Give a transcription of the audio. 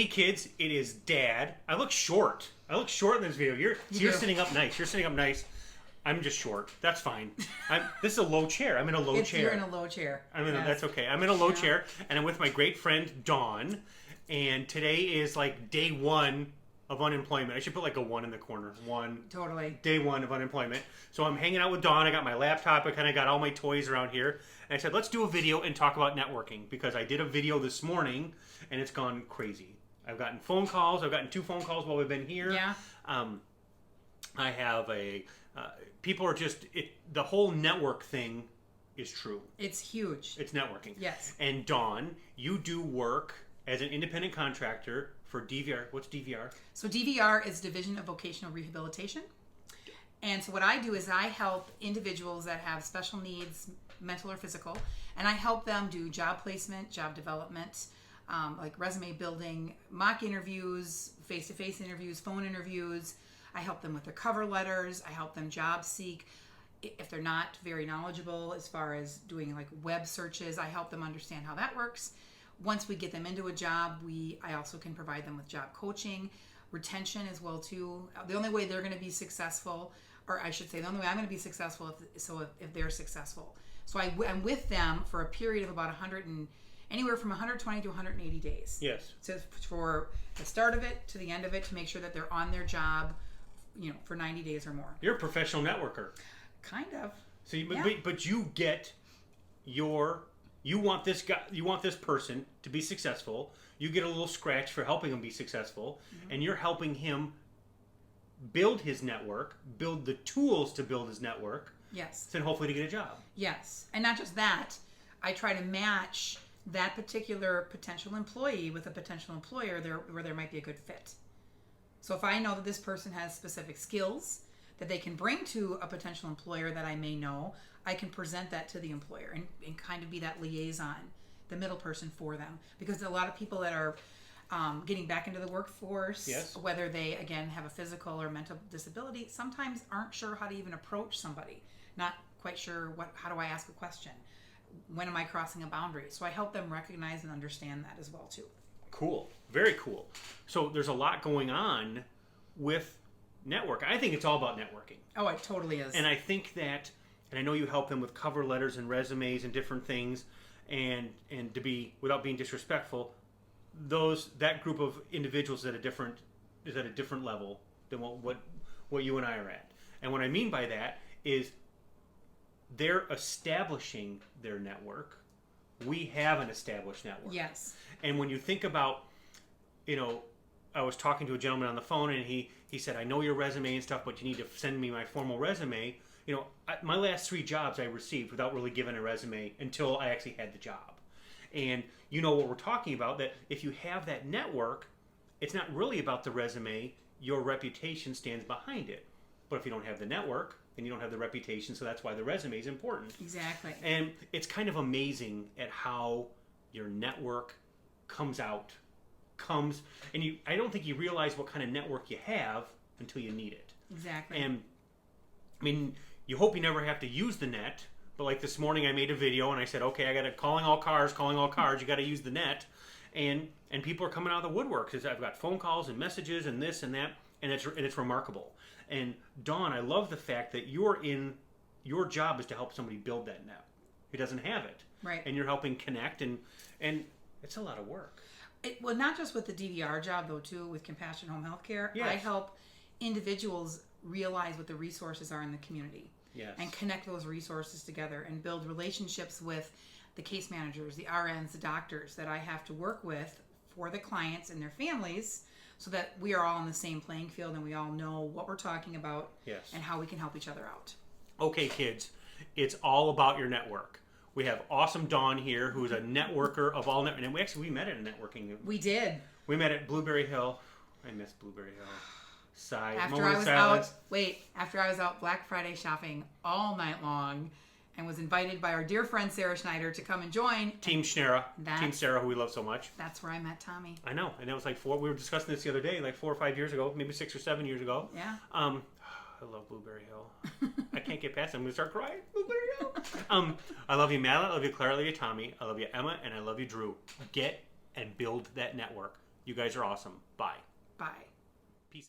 Hey kids, it is Dad. I look short. In this video. You're sitting up nice. I'm just short. That's fine. This is a low chair. I'm in a low chair. You're in a low chair. That's okay. I'm in a low chair, and I'm with my great friend Dawn. And today is like day one of unemployment. I should put like a 1 in the corner. Totally. Day one of unemployment. So I'm hanging out with Dawn. I got my laptop. I kind of got all my toys around here. And I said, let's do a video and talk about networking, because I did a video this morning and it's gone crazy. I've gotten phone calls. I've gotten 2 phone calls while we've been here. Yeah. I have people are just, the whole network thing is true. It's huge. It's networking. Yes. And Dawn, you do work as an independent contractor for DVR. What's DVR? So DVR is Division of Vocational Rehabilitation. And so what I do is I help individuals that have special needs, mental or physical, and I help them do job placement, job development, like resume building, mock interviews, face-to-face interviews, phone interviews. I help them with their cover letters. I help them job seek. If they're not very knowledgeable as far as doing like web searches, I help them understand how that works. Once we get them into a job, I also can provide them with job coaching, retention as well too. The only way they're going to be successful, or I should say the only way I'm going to be successful if they're successful. So I'm with them for a period of about anywhere from 120 to 180 days. Yes. So for the start of it to the end of it, to make sure that they're on their job, for 90 days or more. You're a professional networker. Kind of. So, but you get you want this guy, you want this person to be successful. You get a little scratch for helping him be successful, and you're helping him build his network, build the tools to build his network. Yes. And hopefully to get a job. Yes. And not just that, I try to match that particular potential employee with a potential employer where there might be a good fit. So if I know that this person has specific skills that they can bring to a potential employer that I may know, I can present that to the employer and kind of be that liaison, the middle person for them. Because a lot of people that are getting back into the workforce, yes, whether they, again, have a physical or mental disability, sometimes aren't sure how to even approach somebody. Not quite sure how do I ask a question? When am I crossing a boundary? So I help them recognize and understand that as well too. Cool. Very cool. So there's a lot going on with network. I think it's all about networking. Oh, it totally is. And I think that, and I know you help them with cover letters and resumes and different things, and to be, without being disrespectful, that group of individuals is at a different level than what you and I are at. And what I mean by that is they're establishing their network. We have an established network. Yes. And when you think about, I was talking to a gentleman on the phone, and he said, I know your resume and stuff, but you need to send me my formal resume. My last 3 jobs I received without really giving a resume until I actually had the job. And you know what we're talking about, that if you have that network, it's not really about the resume. Your reputation stands behind it. But if you don't have the network, then you don't have the reputation, so that's why the resume is important. Exactly. And it's kind of amazing at how your network and I don't think you realize what kind of network you have until you need it. Exactly. And I mean, you hope you never have to use the net, but like this morning I made a video and I said, okay, I got to calling all cars, you got to use the net. And people are coming out of the woodwork, because I've got phone calls and messages and this and that, and it's remarkable. And Dawn, I love the fact that your job is to help somebody build that net who doesn't have it. Right. And you're helping connect, and it's a lot of work. Well, not just with the DVR job, though, too, with Compassion Home Healthcare. Yes. I help individuals realize what the resources are in the community. Yes. And connect those resources together and build relationships with the case managers, the RNs, the doctors that I have to work with for the clients and their families, so that we are all on the same playing field and we all know what we're talking about. Yes. And how we can help each other out. Okay, kids, it's all about your network. We have awesome Dawn here, who is a networker of all networking. And we met at a networking. We did. We met at Blueberry Hill. I miss Blueberry Hill. Sigh. After I was out Black Friday shopping all night long, and was invited by our dear friend Sarah Schneider to come and join. Team Sarah, who we love so much. That's where I met Tommy. I know, and it was like we were discussing this the other day, like 4 or 5 years ago, maybe 6 or 7 years ago. Yeah. I love Blueberry Hill. I can't get past it. I'm going to start crying. Blueberry Hill. I love you, Madeline. I love you, Claire. I love you, Tommy. I love you, Emma. And I love you, Drew. Get and build that network. You guys are awesome. Bye. Bye. Peace.